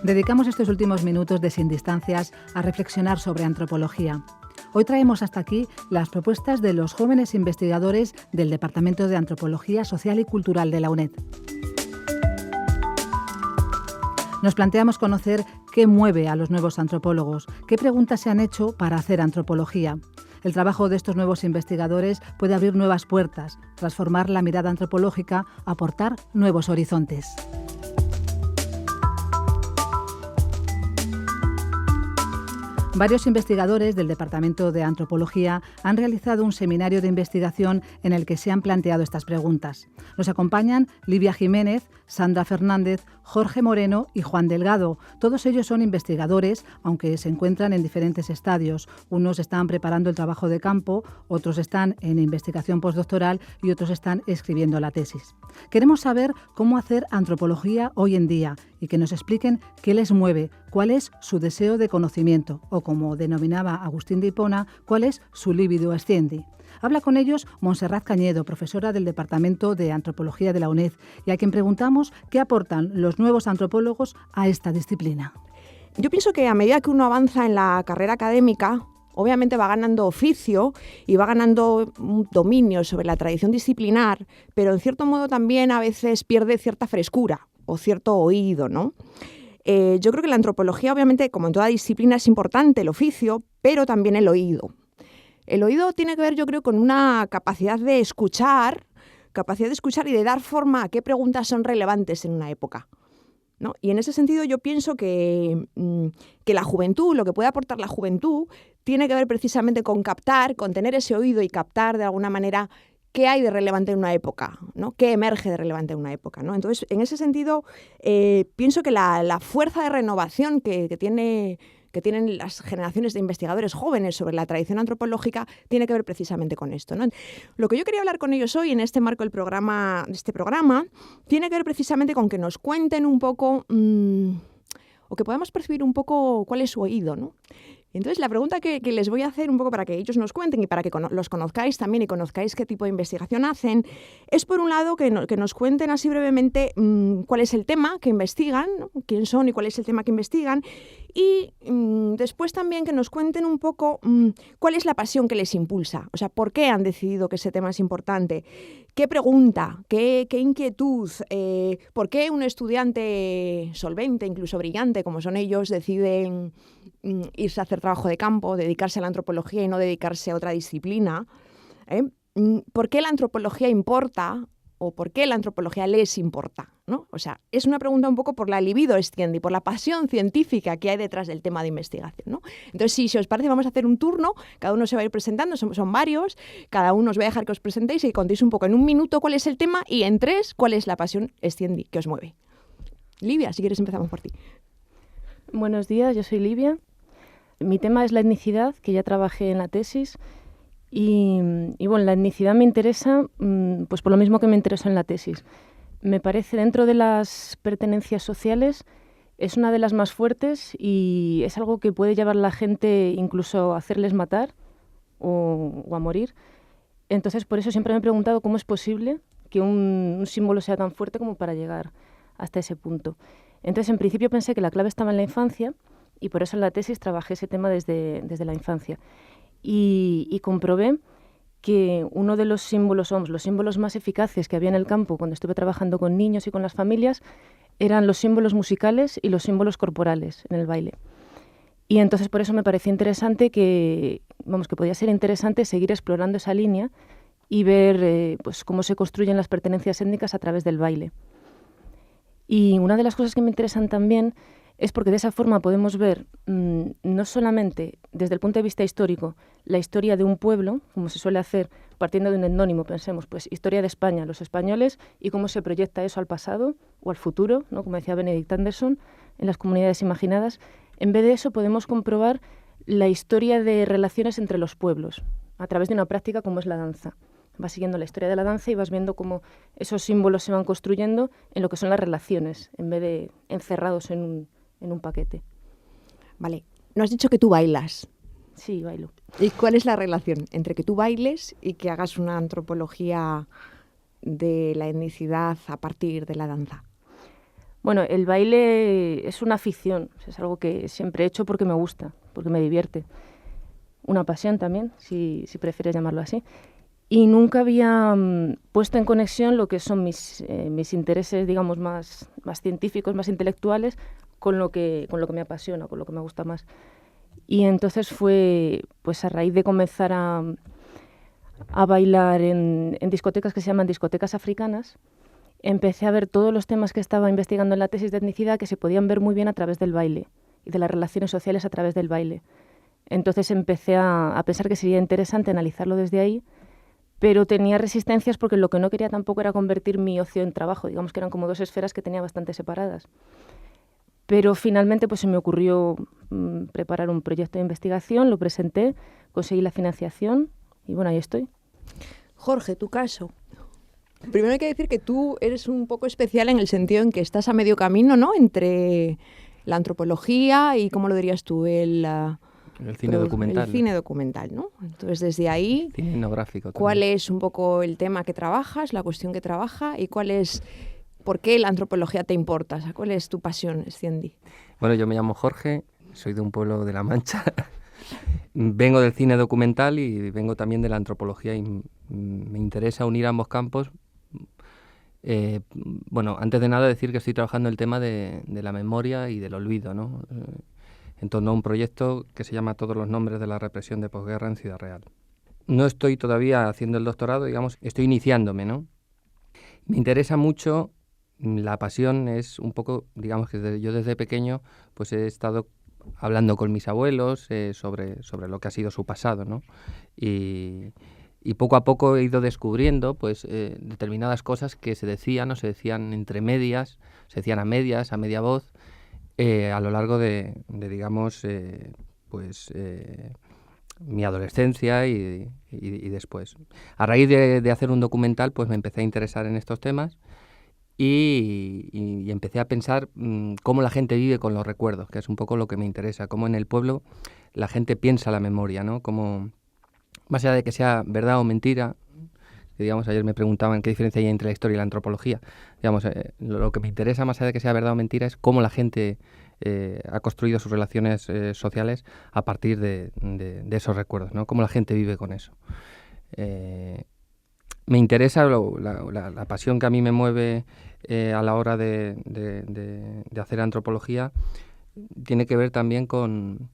Dedicamos estos últimos minutos de Sin Distancias a reflexionar sobre antropología. Hoy traemos hasta aquí las propuestas de los jóvenes investigadores del Departamento de Antropología Social y Cultural de la UNED. Nos planteamos conocer qué mueve a los nuevos antropólogos, qué preguntas se han hecho para hacer antropología. El trabajo de estos nuevos investigadores puede abrir nuevas puertas, transformar la mirada antropológica, aportar nuevos horizontes. Varios investigadores del Departamento de Antropología han realizado un seminario de investigación en el que se han planteado estas preguntas. Nos acompañan Livia Jiménez, Sandra Fernández, Jorge Moreno y Juan Delgado. Todos ellos son investigadores, aunque se encuentran en diferentes estadios. Unos están preparando el trabajo de campo, otros están en investigación postdoctoral y otros están escribiendo la tesis. Queremos saber cómo hacer antropología hoy en día y que nos expliquen qué les mueve, cuál es su deseo de conocimiento o, como denominaba Agustín de Hipona, cuál es su libido ascendi. Habla con ellos Montserrat Cañedo, profesora del Departamento de Antropología de la UNED, y a quien preguntamos qué aportan los nuevos antropólogos a esta disciplina. Yo pienso que a medida que uno avanza en la carrera académica, obviamente va ganando oficio y va ganando un dominio sobre la tradición disciplinar, pero en cierto modo también a veces pierde cierta frescura o cierto oído, ¿no? Yo creo que la antropología, obviamente, como en toda disciplina, es importante el oficio, pero también el oído. El oído tiene que ver, yo creo, con una capacidad de escuchar y de dar forma a qué preguntas son relevantes en una época, ¿no? Y en ese sentido yo pienso que la juventud, lo que puede aportar la juventud, tiene que ver precisamente con captar, con tener ese oído y captar de alguna manera qué hay de relevante en una época, ¿no? ¿Qué emerge de relevante en una época, ¿no? Entonces, en ese sentido, pienso que la fuerza de renovación que tienen las generaciones de investigadores jóvenes sobre la tradición antropológica tiene que ver precisamente con esto, ¿no? Lo que yo quería hablar con ellos hoy en este marco de este programa tiene que ver precisamente con que nos cuenten un poco o que podamos percibir un poco cuál es su oído, ¿no? Entonces, la pregunta que les voy a hacer un poco para que ellos nos cuenten y para que los conozcáis también y conozcáis qué tipo de investigación hacen, es por un lado que nos cuenten así brevemente cuál es el tema que investigan, ¿no? Quién son y cuál es el tema que investigan, y después también que nos cuenten un poco cuál es la pasión que les impulsa, o sea, por qué han decidido que ese tema es importante, qué pregunta, qué inquietud, por qué un estudiante solvente, incluso brillante, como son ellos, deciden irse a hacer trabajo de campo, dedicarse a la antropología y no dedicarse a otra disciplina. ¿Por qué la antropología importa o por qué la antropología les importa, ¿no? O sea, es una pregunta un poco por la libido ascendi, por la pasión científica que hay detrás del tema de investigación, ¿no? Entonces, si os parece, vamos a hacer un turno, cada uno se va a ir presentando, son varios, cada uno os voy a dejar que os presentéis y que contéis un poco en un minuto cuál es el tema y en 3 cuál es la pasión ascendi que os mueve. Livia, si quieres empezamos por ti. Buenos días, yo soy Livia. Mi tema es la etnicidad, que ya trabajé en la tesis. Y bueno, la etnicidad me interesa pues por lo mismo que me interesó en la tesis. Me parece, dentro de las pertenencias sociales, es una de las más fuertes y es algo que puede llevar a la gente incluso a hacerles matar o a morir. Entonces, por eso siempre me he preguntado cómo es posible que un símbolo sea tan fuerte como para llegar hasta ese punto. Entonces, en principio pensé que la clave estaba en la infancia y por eso en la tesis trabajé ese tema desde la infancia. Y comprobé que uno de los símbolos más eficaces que había en el campo cuando estuve trabajando con niños y con las familias eran los símbolos musicales y los símbolos corporales en el baile. Y entonces por eso me pareció interesante que podía ser interesante seguir explorando esa línea y ver pues cómo se construyen las pertenencias étnicas a través del baile. Y una de las cosas que me interesan también es porque de esa forma podemos ver no solamente desde el punto de vista histórico la historia de un pueblo, como se suele hacer partiendo de un etnónimo, pensemos, pues historia de España, los españoles, y cómo se proyecta eso al pasado o al futuro, ¿no? Como decía Benedict Anderson, en las comunidades imaginadas. En vez de eso podemos comprobar la historia de relaciones entre los pueblos a través de una práctica como es la danza. Vas siguiendo la historia de la danza y vas viendo cómo esos símbolos se van construyendo en lo que son las relaciones, en vez de encerrados en un paquete. Vale, nos has dicho que tú bailas. Sí, bailo. ¿Y cuál es la relación entre que tú bailes y que hagas una antropología de la etnicidad a partir de la danza? Bueno, el baile es una afición, es algo que siempre he hecho porque me gusta, porque me divierte. Una pasión también, si prefieres llamarlo así. Y nunca había puesto en conexión lo que son mis intereses, digamos, más científicos, más intelectuales, con lo que me apasiona, con lo que me gusta más. Y entonces fue pues a raíz de comenzar a bailar en discotecas que se llaman discotecas africanas, empecé a ver todos los temas que estaba investigando en la tesis de etnicidad que se podían ver muy bien a través del baile y de las relaciones sociales a través del baile. Entonces empecé a pensar que sería interesante analizarlo desde ahí, pero tenía resistencias porque lo que no quería tampoco era convertir mi ocio en trabajo. Digamos que eran como dos esferas que tenía bastante separadas. Pero finalmente pues se me ocurrió preparar un proyecto de investigación, lo presenté, conseguí la financiación y bueno, ahí estoy. Jorge, tu caso. Primero hay que decir que tú eres un poco especial en el sentido en que estás a medio camino, ¿no?, entre la antropología y, ¿cómo lo dirías tú?, el cine documental. El cine documental, ¿no? Entonces, desde ahí, cine etnográfico también. ¿Cuál es un poco el tema que trabajas, la cuestión que trabaja y por qué la antropología te importa? O sea, ¿cuál es tu pasión, Sciendi? Bueno, yo me llamo Jorge, soy de un pueblo de La Mancha. Vengo del cine documental y vengo también de la antropología y me interesa unir ambos campos. Bueno, antes de nada decir que estoy trabajando el tema de la memoria y del olvido, ¿no? En torno a un proyecto que se llama Todos los nombres de la represión de posguerra en Ciudad Real. No estoy todavía haciendo el doctorado, digamos, estoy iniciándome, ¿no? Me interesa mucho, la pasión es un poco, digamos que yo desde pequeño pues he estado hablando con mis abuelos sobre lo que ha sido su pasado, ¿no? Y poco a poco he ido descubriendo pues determinadas cosas que se decían o se decían entre medias, se decían a medias, a media voz, a lo largo de digamos, mi adolescencia y después. A raíz de hacer un documental, pues me empecé a interesar en estos temas y empecé a pensar cómo la gente vive con los recuerdos, que es un poco lo que me interesa, cómo en el pueblo la gente piensa la memoria, ¿no? Cómo, más allá de que sea verdad o mentira, digamos, ayer me preguntaban qué diferencia hay entre la historia y la antropología. Digamos, lo que me interesa, más allá de que sea verdad o mentira, es cómo la gente ha construido sus relaciones sociales a partir de esos recuerdos, ¿no? Cómo la gente vive con eso. Me interesa la pasión que a mí me mueve a la hora de hacer antropología, tiene que ver también con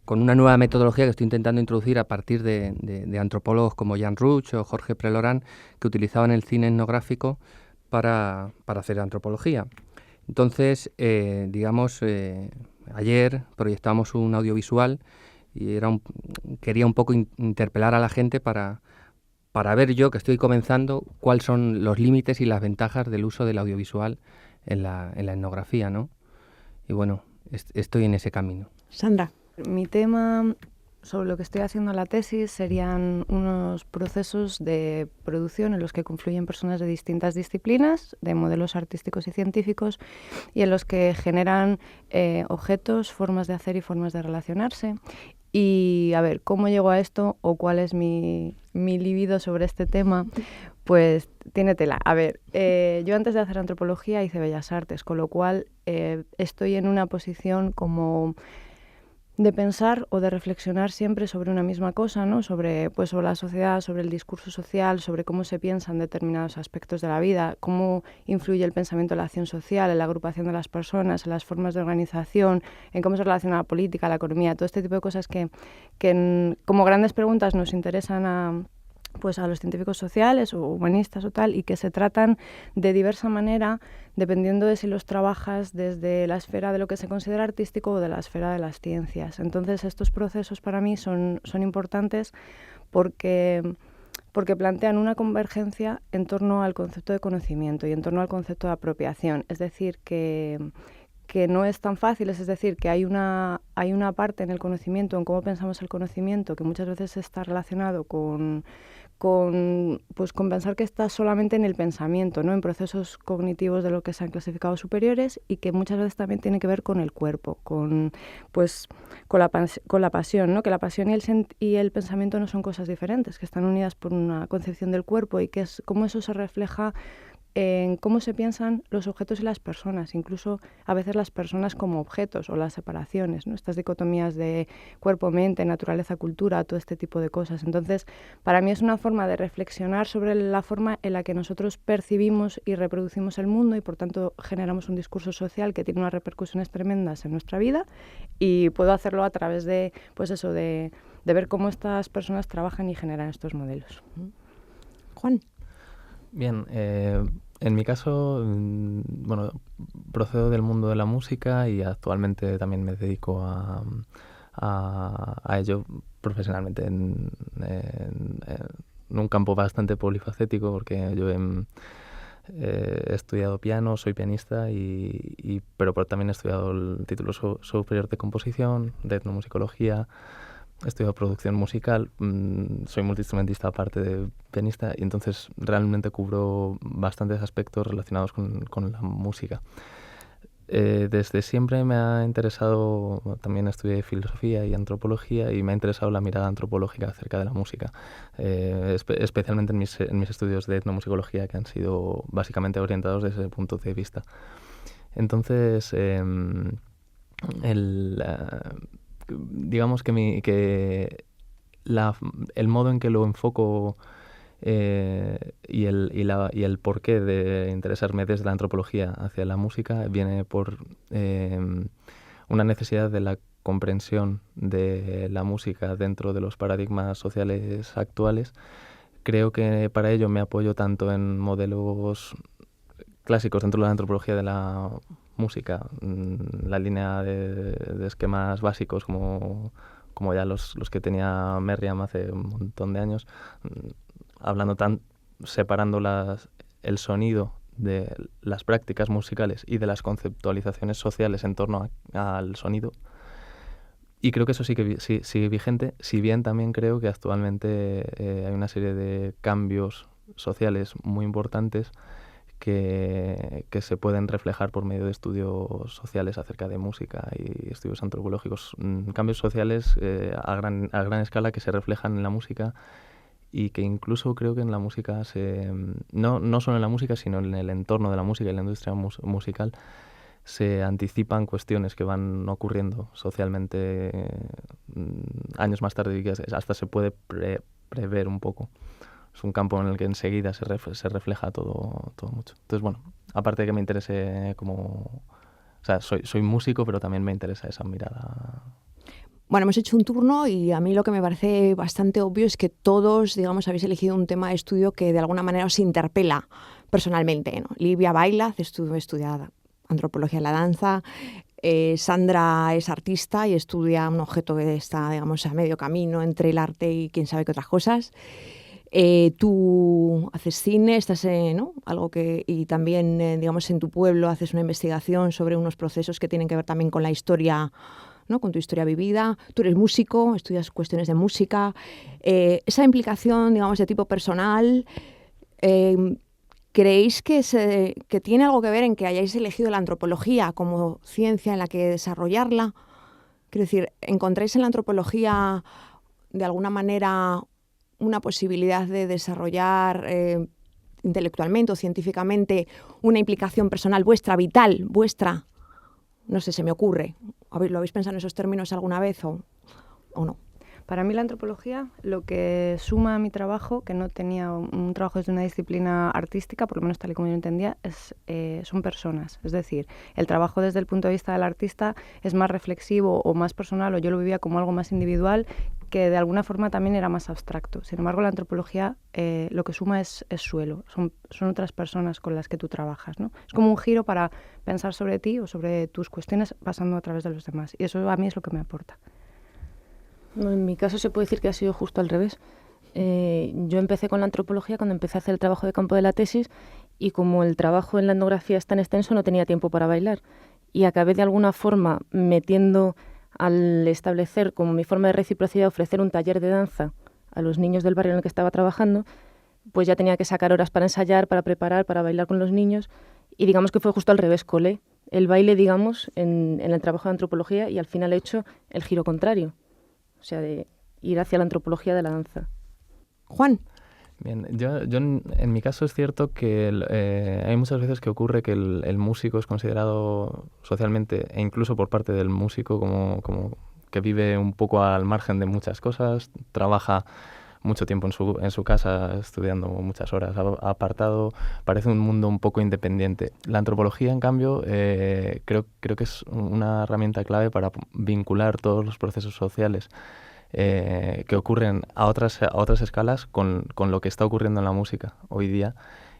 una nueva metodología que estoy intentando introducir a partir de antropólogos como Jan Ruch o Jorge Prelorán, que utilizaban el cine etnográfico para hacer antropología. Entonces, digamos, ayer proyectamos un audiovisual y quería un poco interpelar a la gente para ver yo, que estoy comenzando, cuáles son los límites y las ventajas del uso del audiovisual en la etnografía, ¿no? Y bueno, estoy en ese camino. Sandra. Mi tema sobre lo que estoy haciendo en la tesis serían unos procesos de producción en los que confluyen personas de distintas disciplinas, de modelos artísticos y científicos, y en los que generan objetos, formas de hacer y formas de relacionarse. Y a ver, ¿cómo llego a esto o cuál es mi libido sobre este tema? Pues tiene tela. A ver, yo antes de hacer antropología hice Bellas Artes, con lo cual estoy en una posición como de pensar o de reflexionar siempre sobre una misma cosa, ¿no? Sobre la sociedad, sobre el discurso social, sobre cómo se piensan determinados aspectos de la vida, cómo influye el pensamiento en la acción social, en la agrupación de las personas, en las formas de organización, en cómo se relaciona la política, la economía, todo este tipo de cosas que como grandes preguntas nos interesan a los científicos sociales o humanistas o tal, y que se tratan de diversa manera dependiendo de si los trabajas desde la esfera de lo que se considera artístico o de la esfera de las ciencias. Entonces, estos procesos para mí son importantes porque plantean una convergencia en torno al concepto de conocimiento y en torno al concepto de apropiación. Es decir, que no es tan fácil, es decir, que hay una parte en el conocimiento, en cómo pensamos el conocimiento, que muchas veces está relacionado con pensar que está solamente en el pensamiento, ¿no? En procesos cognitivos de lo que se han clasificado superiores, y que muchas veces también tiene que ver con el cuerpo, con la pasión, ¿no? Que la pasión y el pensamiento no son cosas diferentes, que están unidas por una concepción del cuerpo, y que es cómo eso se refleja en cómo se piensan los objetos y las personas, incluso a veces las personas como objetos o las separaciones, ¿no? Estas dicotomías de cuerpo-mente, naturaleza-cultura, todo este tipo de cosas. Entonces, para mí es una forma de reflexionar sobre la forma en la que nosotros percibimos y reproducimos el mundo y, por tanto, generamos un discurso social que tiene unas repercusiones tremendas en nuestra vida, y puedo hacerlo a través de, pues eso, de ver cómo estas personas trabajan y generan estos modelos. Juan. Bien, en mi caso, bueno, procedo del mundo de la música y actualmente también me dedico a ello profesionalmente en un campo bastante polifacético, porque yo he estudiado piano, soy pianista, pero también he estudiado el título superior de composición, de etnomusicología. He estudiado producción musical, soy multiinstrumentista aparte de pianista, y entonces realmente cubro bastantes aspectos relacionados con la música. Desde siempre me ha interesado, también estudié filosofía y antropología, y me ha interesado la mirada antropológica acerca de la música, especialmente en mis estudios de etnomusicología, que han sido básicamente orientados desde ese punto de vista. Entonces, digamos que el modo en que lo enfoco y el porqué de interesarme desde la antropología hacia la música viene por una necesidad de la comprensión de la música dentro de los paradigmas sociales actuales. Creo que para ello me apoyo tanto en modelos clásicos dentro de la antropología de la música, la línea de esquemas básicos como ya los que tenía Merriam hace un montón de años, separando el sonido de las prácticas musicales y de las conceptualizaciones sociales en torno al sonido. Y creo que eso sigue vigente, si bien también creo que actualmente hay una serie de cambios sociales muy importantes que se pueden reflejar por medio de estudios sociales acerca de música y estudios antropológicos. Cambios sociales a gran escala que se reflejan en la música, y que incluso creo que en la música, no solo en la música, sino en el entorno de la música y la industria musical, se anticipan cuestiones que van ocurriendo socialmente años más tarde, y que hasta se puede prever un poco. Es un campo en el que enseguida se refleja todo mucho. Entonces, bueno, aparte de que me interese o sea, soy músico, pero también me interesa esa mirada. Bueno, hemos hecho un turno y a mí lo que me parece bastante obvio es que todos, digamos, habéis elegido un tema de estudio que de alguna manera os interpela personalmente, ¿no? Livia baila, estudia antropología de la danza. Sandra es artista y estudia un objeto que está, digamos, a medio camino entre el arte y quién sabe qué otras cosas. Tú haces cine, estás ¿no? Algo que, y también, digamos, en tu pueblo haces una investigación sobre unos procesos que tienen que ver también con la historia, ¿no? Con tu historia vivida. Tú eres músico, estudias cuestiones de música. Esa implicación, digamos, de tipo personal, ¿creéis que tiene algo que ver en que hayáis elegido la antropología como ciencia en la que desarrollarla? Quiero decir, ¿encontráis en la antropología de alguna manera una posibilidad de desarrollar intelectualmente o científicamente una implicación personal vuestra, vital, vuestra? No sé, se me ocurre. ¿Lo habéis pensado en esos términos alguna vez o no? Para mí la antropología, lo que suma a mi trabajo, que no tenía un trabajo desde una disciplina artística, por lo menos tal y como yo lo entendía, son personas. Es decir, el trabajo desde el punto de vista del artista es más reflexivo o más personal, o yo lo vivía como algo más individual, que de alguna forma también era más abstracto. Sin embargo, la antropología lo que suma es suelo, son otras personas con las que tú trabajas, ¿no? Es como un giro para pensar sobre ti o sobre tus cuestiones pasando a través de los demás. Y eso a mí es lo que me aporta. No, en mi caso se puede decir que ha sido justo al revés. Yo empecé con la antropología cuando empecé a hacer el trabajo de campo de la tesis, y como el trabajo en la etnografía es tan extenso, no tenía tiempo para bailar. Y acabé de alguna forma metiendo, al establecer como mi forma de reciprocidad ofrecer un taller de danza a los niños del barrio en el que estaba trabajando, pues ya tenía que sacar horas para ensayar, para preparar, para bailar con los niños, y digamos que fue justo al revés. Colé el baile, digamos, en el trabajo de antropología, y al final he hecho el giro contrario, o sea, de ir hacia la antropología de la danza. Juan. Bien, yo en mi caso es cierto que hay muchas veces que ocurre que el músico es considerado socialmente, e incluso por parte del músico, como que vive un poco al margen de muchas cosas, trabaja mucho tiempo en su casa estudiando muchas horas apartado, parece un mundo un poco independiente. La antropología, en cambio, creo que es una herramienta clave para vincular todos los procesos sociales que ocurren a otras escalas con lo que está ocurriendo en la música hoy día.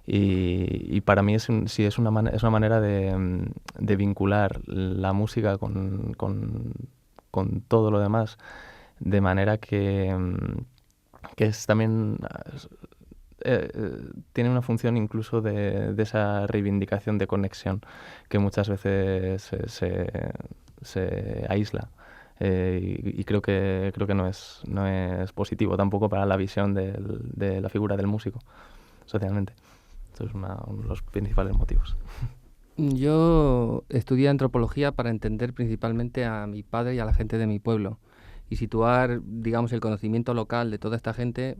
Y para mí es una manera de vincular la música con todo lo demás, de manera que es también tiene una función incluso de esa reivindicación de conexión que muchas veces se aísla. Y creo que no es positivo tampoco para la visión de la figura del músico socialmente. Esto es uno de los principales motivos. Yo estudié antropología para entender principalmente a mi padre y a la gente de mi pueblo y situar, digamos, el conocimiento local de toda esta gente,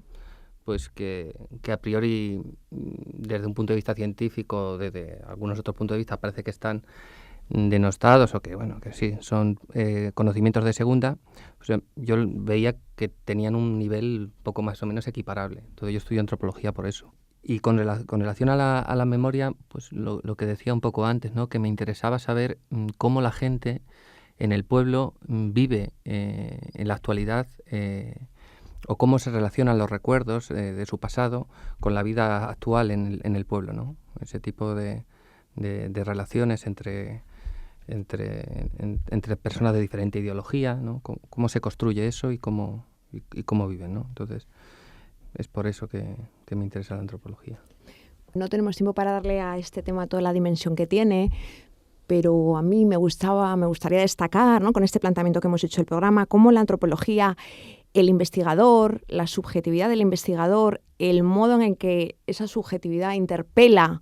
pues que a priori, desde un punto de vista científico, desde algunos otros puntos de vista, parece que están denostados o que, bueno, que sí, son conocimientos de segunda. O sea, yo veía que tenían un nivel poco más o menos equiparable. Entonces yo estudio antropología por eso. Y con relación a la memoria, pues lo que decía un poco antes, ¿no? Que me interesaba saber cómo la gente en el pueblo vive en la actualidad o cómo se relacionan los recuerdos de su pasado con la vida actual en el pueblo, ¿no? Ese tipo de relaciones entre personas de diferente ideología, ¿no? Cómo se construye eso y cómo viven, ¿no? Entonces, es por eso que me interesa la antropología. No tenemos tiempo para darle a este tema toda la dimensión que tiene, pero a mí me gustaría destacar, ¿no?, con este planteamiento que hemos hecho del programa, cómo la antropología, el investigador, la subjetividad del investigador, el modo en el que esa subjetividad interpela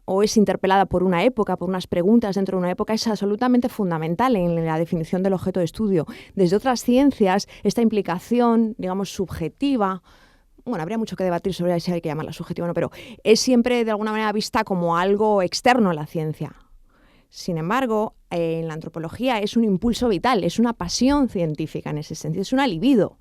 o es interpelada por una época, por unas preguntas dentro de una época, es absolutamente fundamental en la definición del objeto de estudio. Desde otras ciencias, esta implicación, digamos, subjetiva, bueno, habría mucho que debatir sobre si hay que llamarla subjetiva o no, pero es siempre de alguna manera vista como algo externo a la ciencia. Sin embargo, en la antropología es un impulso vital, es una pasión científica en ese sentido, es una libido.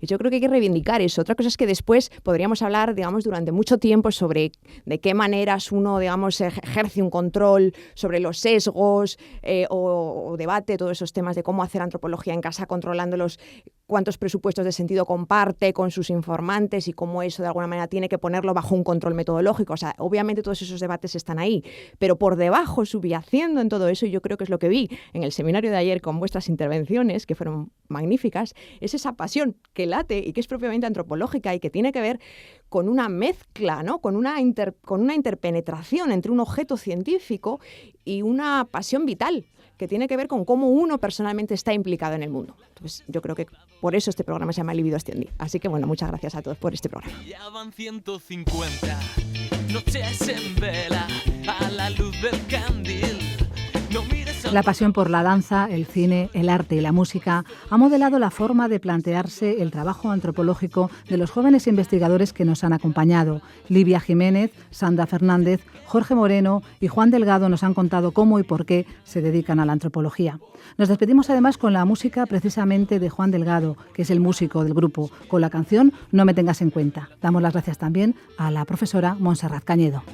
Y yo creo que hay que reivindicar eso. Otra cosa es que después podríamos hablar, digamos, durante mucho tiempo sobre de qué maneras uno, digamos, ejerce un control sobre los sesgos o debate todos esos temas de cómo hacer antropología en casa controlándolos, cuántos presupuestos de sentido comparte con sus informantes y cómo eso de alguna manera tiene que ponerlo bajo un control metodológico. O sea, obviamente todos esos debates están ahí, pero por debajo, subyaciendo en todo eso, yo creo que es lo que vi en el seminario de ayer con vuestras intervenciones, que fueron magníficas, es esa pasión que late y que es propiamente antropológica y que tiene que ver con una mezcla, ¿no?, con una interpenetración entre un objeto científico y una pasión vital que tiene que ver con cómo uno personalmente está implicado en el mundo. Entonces, yo creo que por eso este programa se llama Libido Extendí. Así que, bueno, muchas gracias a todos por este programa. Ya van 150 noches en vela a la luz del candil. No mires a... La pasión por la danza, el cine, el arte y la música ha modelado la forma de plantearse el trabajo antropológico de los jóvenes investigadores que nos han acompañado. Livia Jiménez, Sandra Fernández, Jorge Moreno y Juan Delgado nos han contado cómo y por qué se dedican a la antropología. Nos despedimos además con la música precisamente de Juan Delgado, que es el músico del grupo, con la canción No me tengas en cuenta. Damos las gracias también a la profesora Montserrat Cañedo.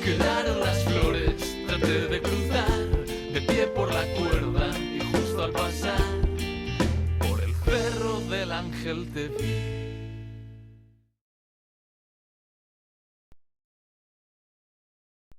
Quedaron las flores, traté de cruzar de pie por la cuerda y justo al pasar por el cerro del Ángel te vi.